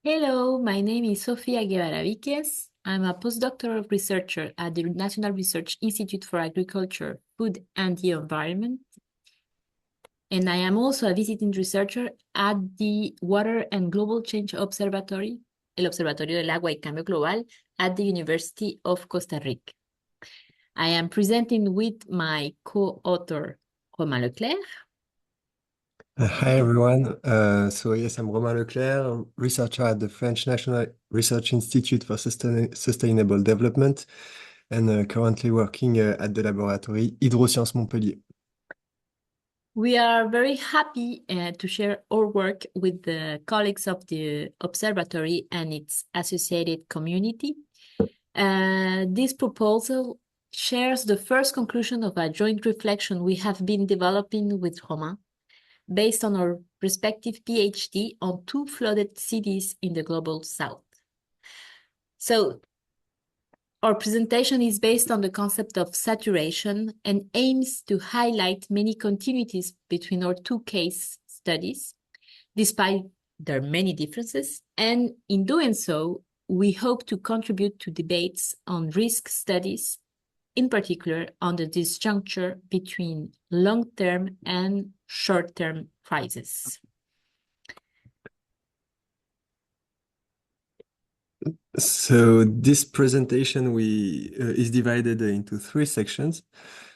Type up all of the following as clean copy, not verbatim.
Hello, my name is Sofia Guevara. I'm a postdoctoral researcher at the National Research Institute for Agriculture, Food and the Environment. And I am also a visiting researcher at the Water and Global Change Observatory, el Observatorio del Agua y Cambio Global, at the University of Costa Rica. I am presenting with my co-author, Romain Leclercq. Hi everyone. Yes, I'm Romain Leclercq, researcher at the French National Research Institute for Sustainable Development, and currently working at the laboratory Hydrosciences Montpellier. We are very happy to share our work with the colleagues of the observatory and its associated community. This proposal shares the first conclusion of a joint reflection we have been developing with Romain, based on our respective PhD on two flooded cities in the global south. So, our presentation is based on the concept of saturation and aims to highlight many continuities between our two case studies, despite their many differences. And in doing so, we hope to contribute to debates on risk studies, in particular on the disjuncture between long-term and short-term crises. So this presentation is divided into three sections.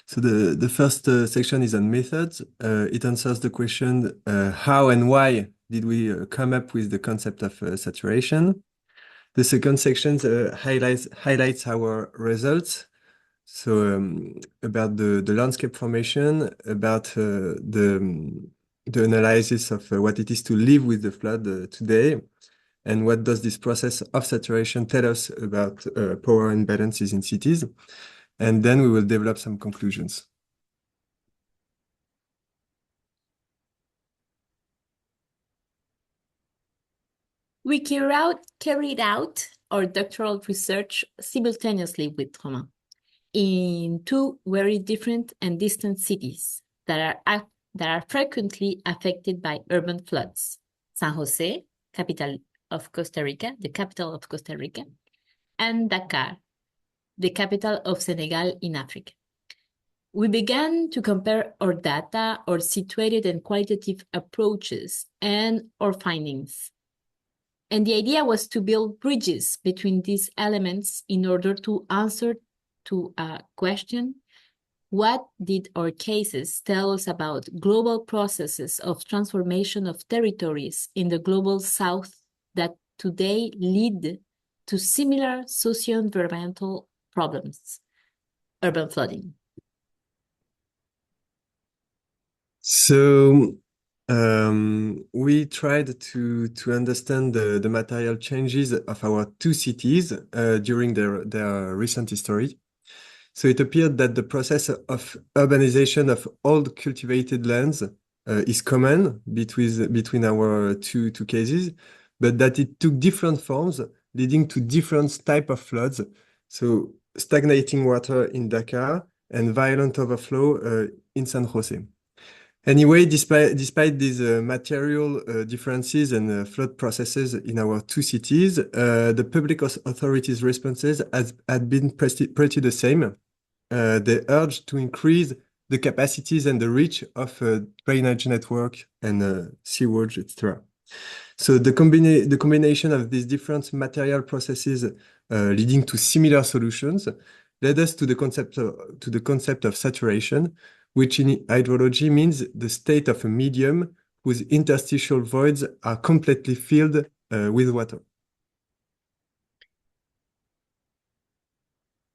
So the first section is on methods. It answers the question, how and why did we come up with the concept of saturation? The second section highlights our results. So about the landscape formation, about the analysis of what it is to live with the flood today, and what does this process of saturation tell us about power imbalances in cities. And then we will develop some conclusions. We carried out our doctoral research simultaneously with Romain in two very different and distant cities that are frequently affected by urban floods: San Jose, capital of Costa Rica, the capital of Costa Rica, and Dakar, the capital of Senegal in Africa. We began to compare our data, our situated and qualitative approaches, and our findings. And the idea was to build bridges between these elements in order to answer to a question: what did our cases tell us about global processes of transformation of territories in the global south that today lead to similar socio-environmental problems, urban flooding? So we tried to understand the material changes of our two cities during their recent history. So it appeared that the process of urbanization of old cultivated lands is common between our two cases, but that it took different forms, leading to different type of floods. So stagnating water in Dakar and violent overflow in San Jose. Anyway, despite these material differences and flood processes in our two cities, the public authorities' responses had been pretty the same. They urged to increase the capacities and the reach of drainage network and sewage, etc. So the combination of these different material processes leading to similar solutions led us to the concept of saturation, which in hydrology means the state of a medium whose interstitial voids are completely filled with water.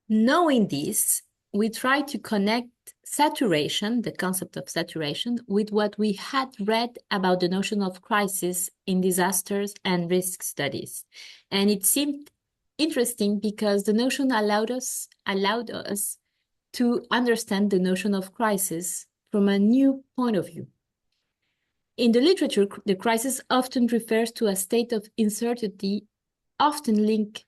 Knowing this, we try to connect saturation, the concept of saturation, with what we had read about the notion of crisis in disasters and risk studies. And it seemed interesting because the notion allowed us to understand the notion of crisis from a new point of view. In the literature, the crisis often refers to a state of uncertainty, often linked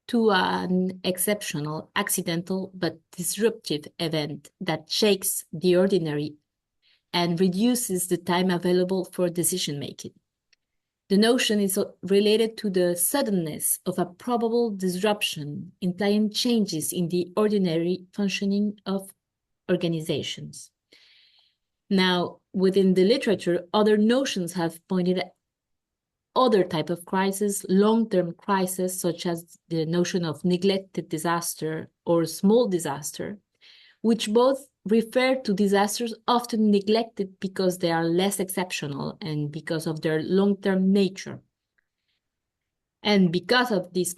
to an exceptional, accidental, but disruptive event that shakes the ordinary and reduces the time available for decision-making. The notion is related to the suddenness of a probable disruption, implying changes in the ordinary functioning of organizations. Now, within the literature, other notions have pointed at other type of crisis, long-term crisis, such as the notion of neglected disaster or small disaster, which both refer to disasters often neglected because they are less exceptional and because of their long-term nature. And because of these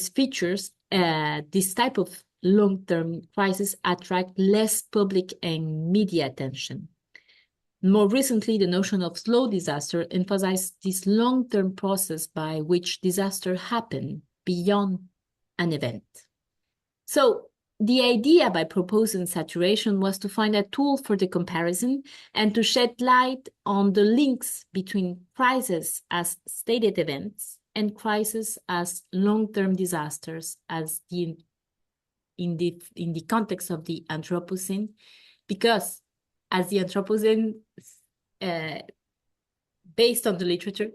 features, this type of long-term crisis attract less public and media attention. More recently, the notion of slow disaster emphasized this long-term process by which disaster happen beyond an event. So the idea by proposing saturation was to find a tool for the comparison and to shed light on the links between crises as stated events and crises as long-term disasters as in the context of the Anthropocene, because as the Anthropocene, based on the literature,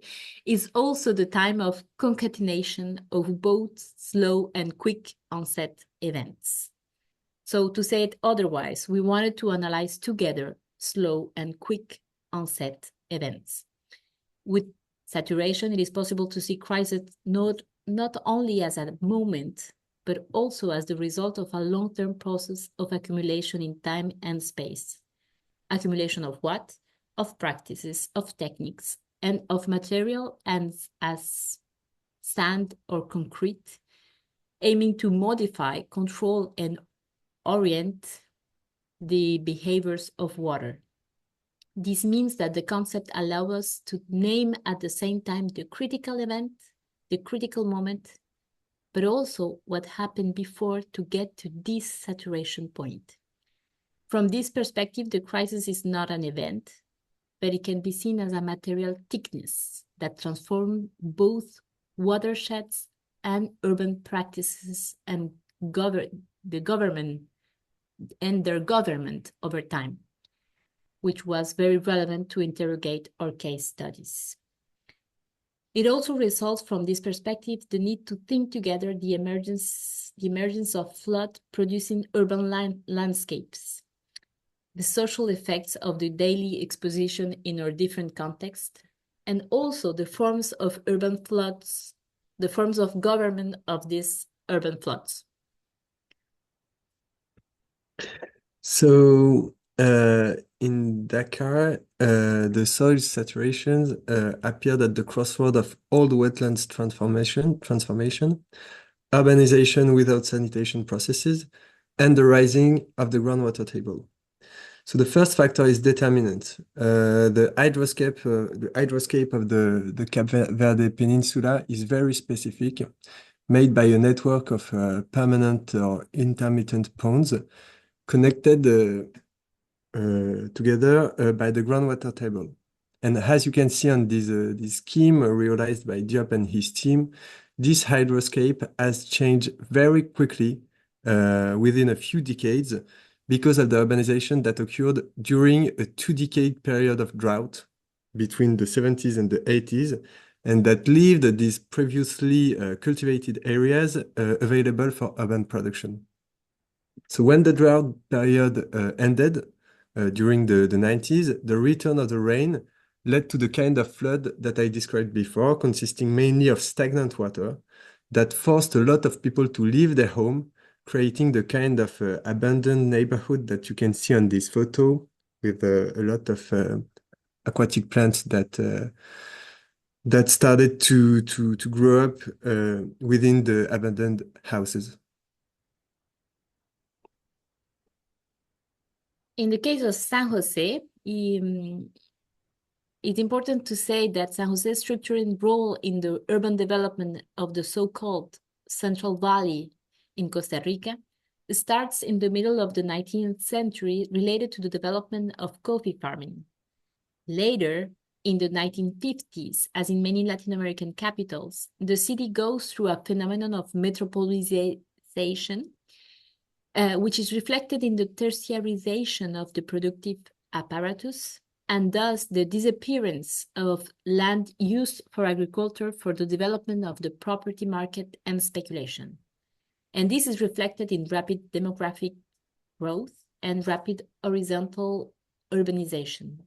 is also the time of concatenation of both slow and quick onset events. So to say it otherwise, we wanted to analyze together slow and quick onset events. With saturation, it is possible to see crisis not only as a moment, but also as the result of a long-term process of accumulation in time and space. Accumulation of what? Of practices, of techniques, and of material and as sand or concrete, aiming to modify, control, and orient the behaviors of water. This means that the concept allows us to name at the same time the critical event, the critical moment, but also what happened before to get to this saturation point. From this perspective, the crisis is not an event, but it can be seen as a material thickness that transforms both watersheds and urban practices and their government over time, which was very relevant to interrogate our case studies. It also results from this perspective the need to think together the emergence of flood producing urban landscapes, the social effects of the daily exposition in our different contexts, and also the forms of urban floods, the forms of government of these urban floods. So in Dakar, the soil saturations appeared at the crossroad of old wetlands transformation, urbanization without sanitation processes, and the rising of the groundwater table. So the first factor is determinant. The hydroscape of the Cape Verde Peninsula is very specific, made by a network of permanent or intermittent ponds connected together by the groundwater table. And as you can see on this scheme realized by Diop and his team, this hydroscape has changed very quickly within a few decades because of the urbanization that occurred during a 2-decade period of drought between the 70s and the 80s, and that left these previously cultivated areas available for urban production. So when the drought period ended during the 90s, the return of the rain led to the kind of flood that I described before, consisting mainly of stagnant water that forced a lot of people to leave their home, creating the kind of abandoned neighborhood that you can see on this photo with a lot of aquatic plants that started to grow up within the abandoned houses. In the case of San Jose, it's important to say that San Jose's structuring role in the urban development of the so-called Central Valley in Costa Rica starts in the middle of the 19th century related to the development of coffee farming. Later, in the 1950s, as in many Latin American capitals, the city goes through a phenomenon of metropolization, which is reflected in the tertiarization of the productive apparatus, and thus the disappearance of land used for agriculture for the development of the property market and speculation. And this is reflected in rapid demographic growth and rapid horizontal urbanization.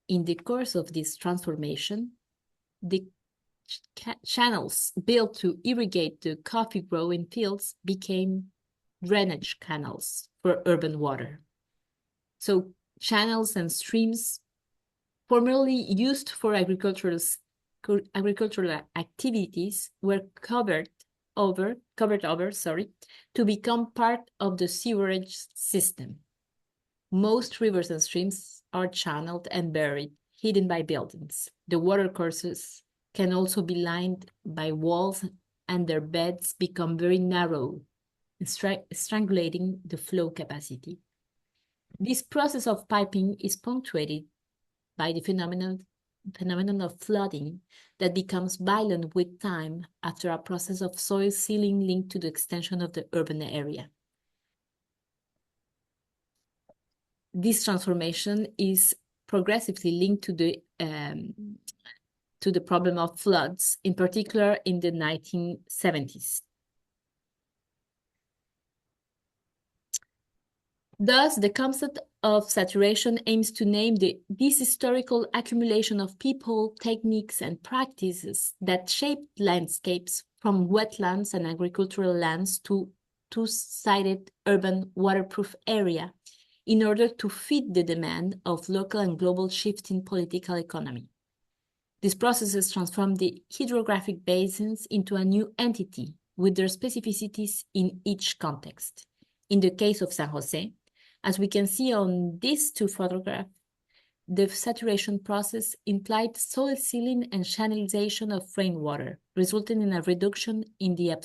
In the course of this transformation, the channels built to irrigate the coffee growing fields became drainage canals for urban water. So channels and streams formerly used for agricultural activities were covered over to become part of the sewerage system. Most rivers and streams are channeled and buried, hidden by buildings. The watercourses can also be lined by walls, and their beds become very narrow, strangulating the flow capacity. This process of piping is punctuated by the phenomenon of flooding that becomes violent with time after a process of soil sealing linked to the extension of the urban area. This transformation is progressively linked to the problem of floods, in particular in the 1970s. Thus, the concept of saturation aims to name this historical accumulation of people, techniques, and practices that shaped landscapes from wetlands and agricultural lands to two-sided urban waterproof area in order to fit the demand of local and global shifting political economy. These processes transform the hydrographic basins into a new entity with their specificities in each context. In the case of San Jose, as we can see on these two photographs, the saturation process implied soil sealing and channelization of rainwater, resulting in a reduction in the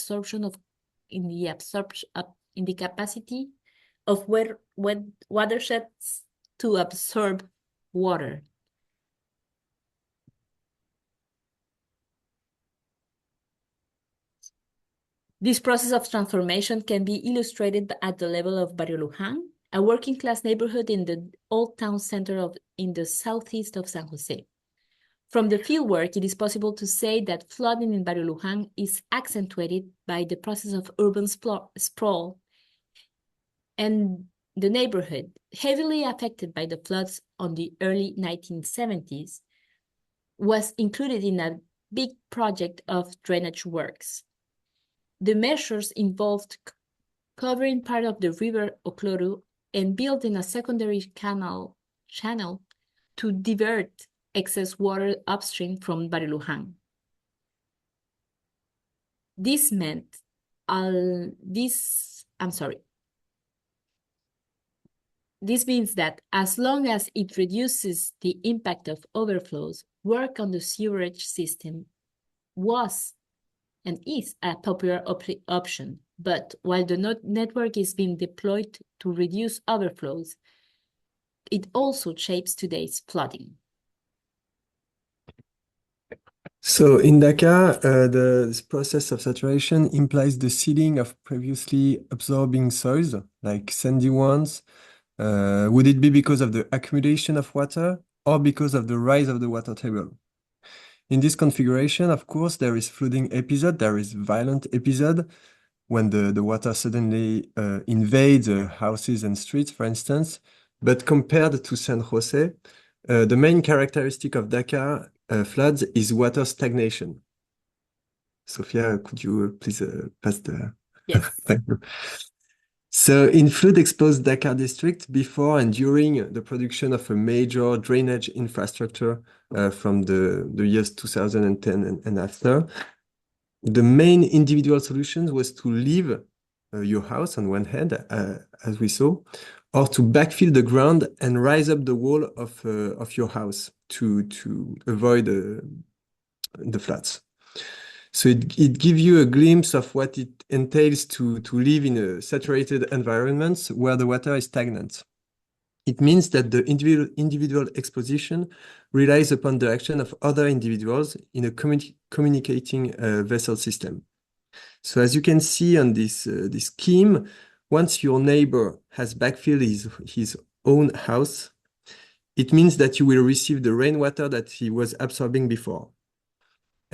capacity of watersheds to absorb water. This process of transformation can be illustrated at the level of Barrio Luján, a working-class neighborhood in the old town center in the southeast of San Jose. From the fieldwork, it is possible to say that flooding in Barrio Luján is accentuated by the process of urban sprawl, and the neighborhood, heavily affected by the floods on the early 1970s, was included in a big project of drainage works. The measures involved covering part of the river Ocloro and building a secondary channel to divert excess water upstream from Barrio Luján. This meant This means that as long as it reduces the impact of overflows, work on the sewerage system was and is a popular option. But while the network is being deployed to reduce overflows, it also shapes today's flooding. So in Dakar, this process of saturation implies the sealing of previously absorbing soils, like sandy ones. Would it be because of the accumulation of water or because of the rise of the water table? In this configuration, of course, there is flooding episode, there is violent episode, when the water suddenly invades houses and streets, for instance. But compared to San Jose, the main characteristic of Dakar floods is water stagnation. Sofia, could you please pass the... Yes. Thank you. So in flood-exposed Dakar district, before and during the production of a major drainage infrastructure from the years 2010 and after, the main individual solution was to leave your house on one hand, as we saw, or to backfill the ground and rise up the wall of your house to avoid the floods. So it gives you a glimpse of what it entails to live in a saturated environment where the water is stagnant. It means that the individual exposition relies upon the action of other individuals in a communicating vessel system. So as you can see on this scheme, once your neighbor has backfilled his own house, it means that you will receive the rainwater that he was absorbing before.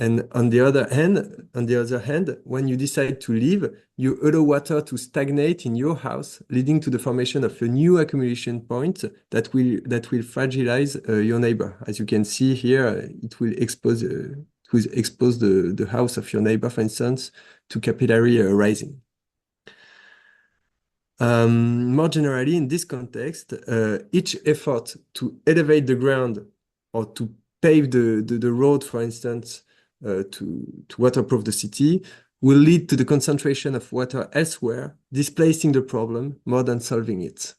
And on the other hand, when you decide to leave, you allow water to stagnate in your house, leading to the formation of a new accumulation point that will fragilize your neighbor. As you can see here, it will expose the house of your neighbor, for instance, to capillary rising. More generally, in this context, each effort to elevate the ground or to pave the road, for instance, to waterproof the city, will lead to the concentration of water elsewhere, displacing the problem more than solving it.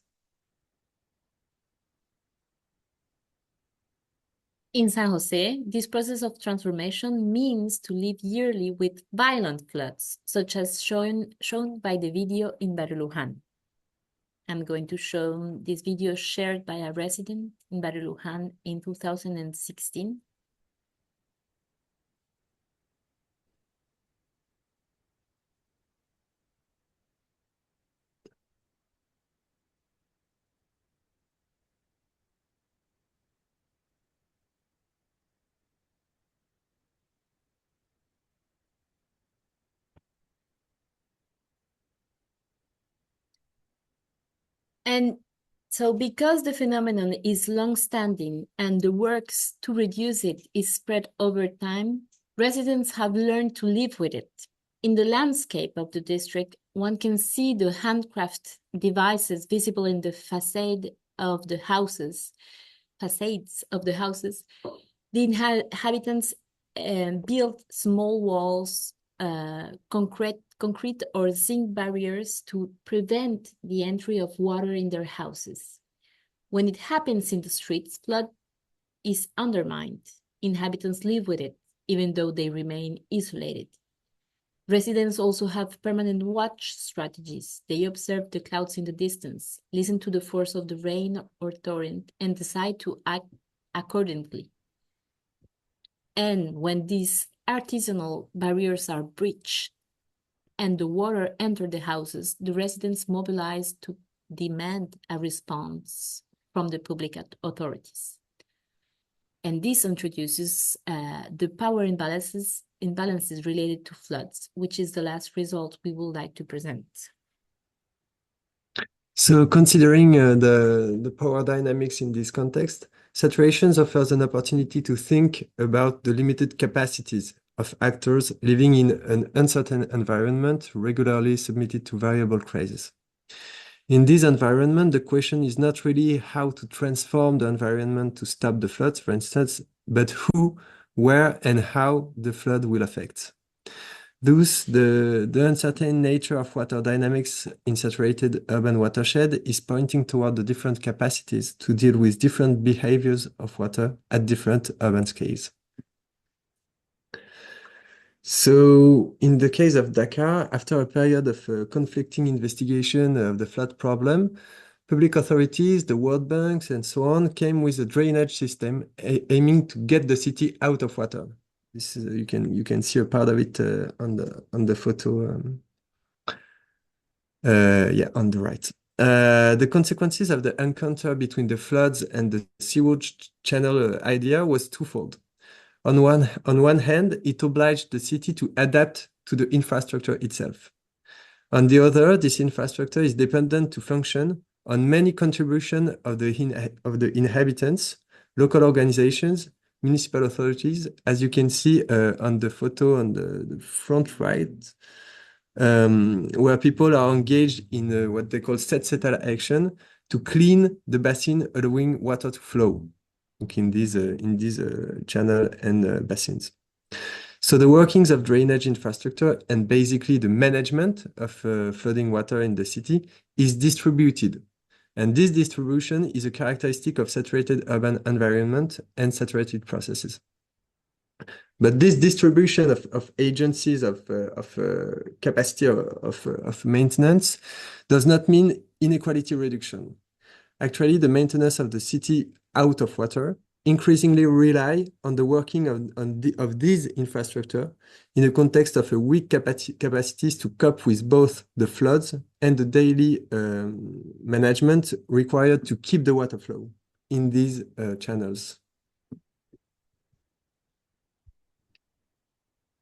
In San Jose, this process of transformation means to live yearly with violent floods, such as shown by the video in Barrio Luján. I'm going to show this video shared by a resident in Barrio Luján in 2016. And so because the phenomenon is long-standing and the works to reduce it is spread over time, residents have learned to live with it. In the landscape of the district, one can see the handcraft devices visible in the facades of the houses. The inhabitants built small walls, concrete or zinc barriers to prevent the entry of water in their houses. When it happens in the streets, flood is undermined. Inhabitants live with it, even though they remain isolated. Residents also have permanent watch strategies. They observe the clouds in the distance, listen to the force of the rain or torrent, and decide to act accordingly. And when these artisanal barriers are breached and the water enters the houses, the residents mobilize to demand a response from the public authorities. And this introduces the power imbalances related to floods, which is the last result we would like to present. So considering the power dynamics in this context, saturations offers an opportunity to think about the limited capacities of actors living in an uncertain environment regularly submitted to variable crises. In this environment, the question is not really how to transform the environment to stop the floods, for instance, but who, where, and how the flood will affect. Thus, the uncertain nature of water dynamics in saturated urban watershed is pointing toward the different capacities to deal with different behaviors of water at different urban scales. So, in the case of Dakar, after a period of conflicting investigation of the flood problem, public authorities, the World Banks, and so on, came with a drainage system aiming to get the city out of water. This is, you can see a part of it on the photo. Yeah, on the right. The consequences of the encounter between the floods and the sewage channel idea was twofold. On one hand, it obliged the city to adapt to the infrastructure itself. On the other, this infrastructure is dependent to function on many contributions of the inhabitants, local organizations, municipal authorities, as you can see on the photo on the front right, where people are engaged in what they call set-settle action to clean the basin, allowing water to flow in these channel and basins. So the workings of drainage infrastructure and basically the management of flooding water in the city is distributed. And this distribution is a characteristic of saturated urban environment and saturated processes. But this distribution of agencies of capacity of maintenance does not mean inequality reduction. Actually, the maintenance of the city out of water increasingly rely on the working of these infrastructure in the context of a weak capacities to cope with both the floods and the daily management required to keep the water flow. in these channels.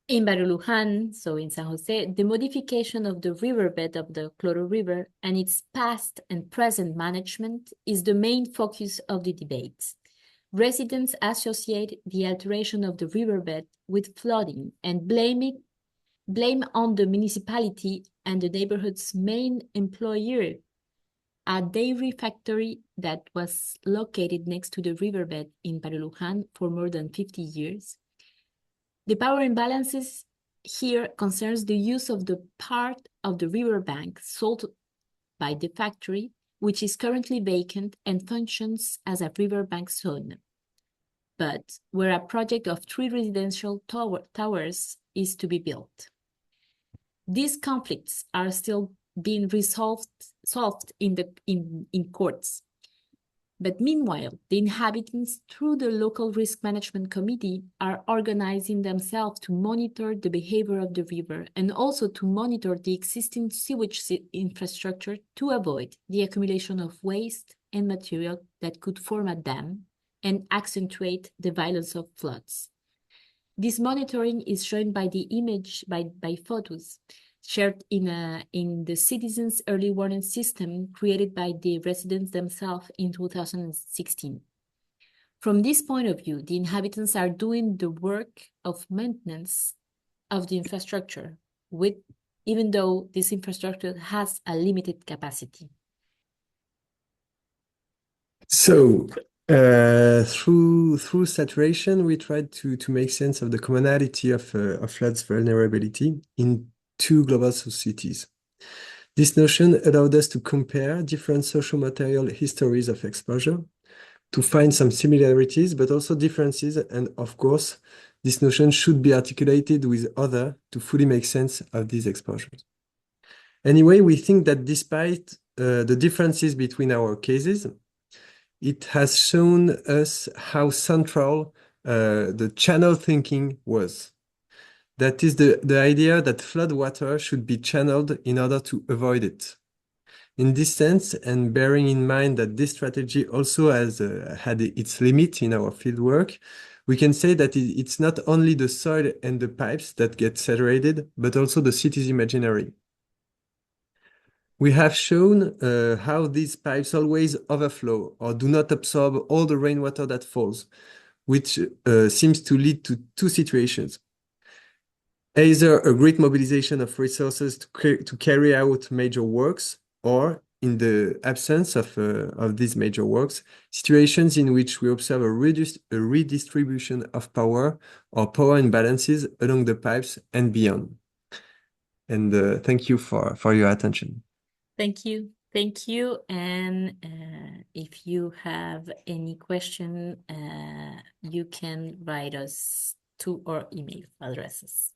In Barulujan, so in San Jose, the modification of the riverbed of the Cloro River and its past and present management is the main focus of the debate. Residents associate the alteration of the riverbed with flooding and blame on the municipality and the neighborhood's main employer, a dairy factory that was located next to the riverbed in Barulujan for more than 50 years. The power imbalances here concerns the use of the part of the riverbank sold by the factory, which is currently vacant and functions as a riverbank zone, but where a project of 3 residential towers is to be built. These conflicts are still being solved in courts. But meanwhile, the inhabitants, through the local risk management committee, are organizing themselves to monitor the behavior of the river and also to monitor the existing sewage infrastructure to avoid the accumulation of waste and material that could form a dam and accentuate the violence of floods. This monitoring is shown by the image by photos shared in the citizens' early warning system created by the residents themselves in 2016. From this point of view, the inhabitants are doing the work of maintenance of the infrastructure, even though this infrastructure has a limited capacity. So through saturation, we tried to make sense of the commonality of floods vulnerability in 2 global societies. This notion allowed us to compare different social material histories of exposure, to find some similarities, but also differences. And of course, this notion should be articulated with other to fully make sense of these exposures. Anyway, we think that despite the differences between our cases, it has shown us how central the channel thinking was. That is the idea that flood water should be channeled in order to avoid it. In this sense, and bearing in mind that this strategy also has had its limit in our fieldwork, we can say that it's not only the soil and the pipes that get saturated, but also the city's imaginary. We have shown how these pipes always overflow or do not absorb all the rainwater that falls, which seems to lead to 2 situations. Either a great mobilization of resources to carry out major works, or in the absence of these major works, situations in which we observe a redistribution of power or power imbalances along the pipes and beyond. And thank you for your attention. Thank you. Thank you. And if you have any question, you can write us to our email addresses.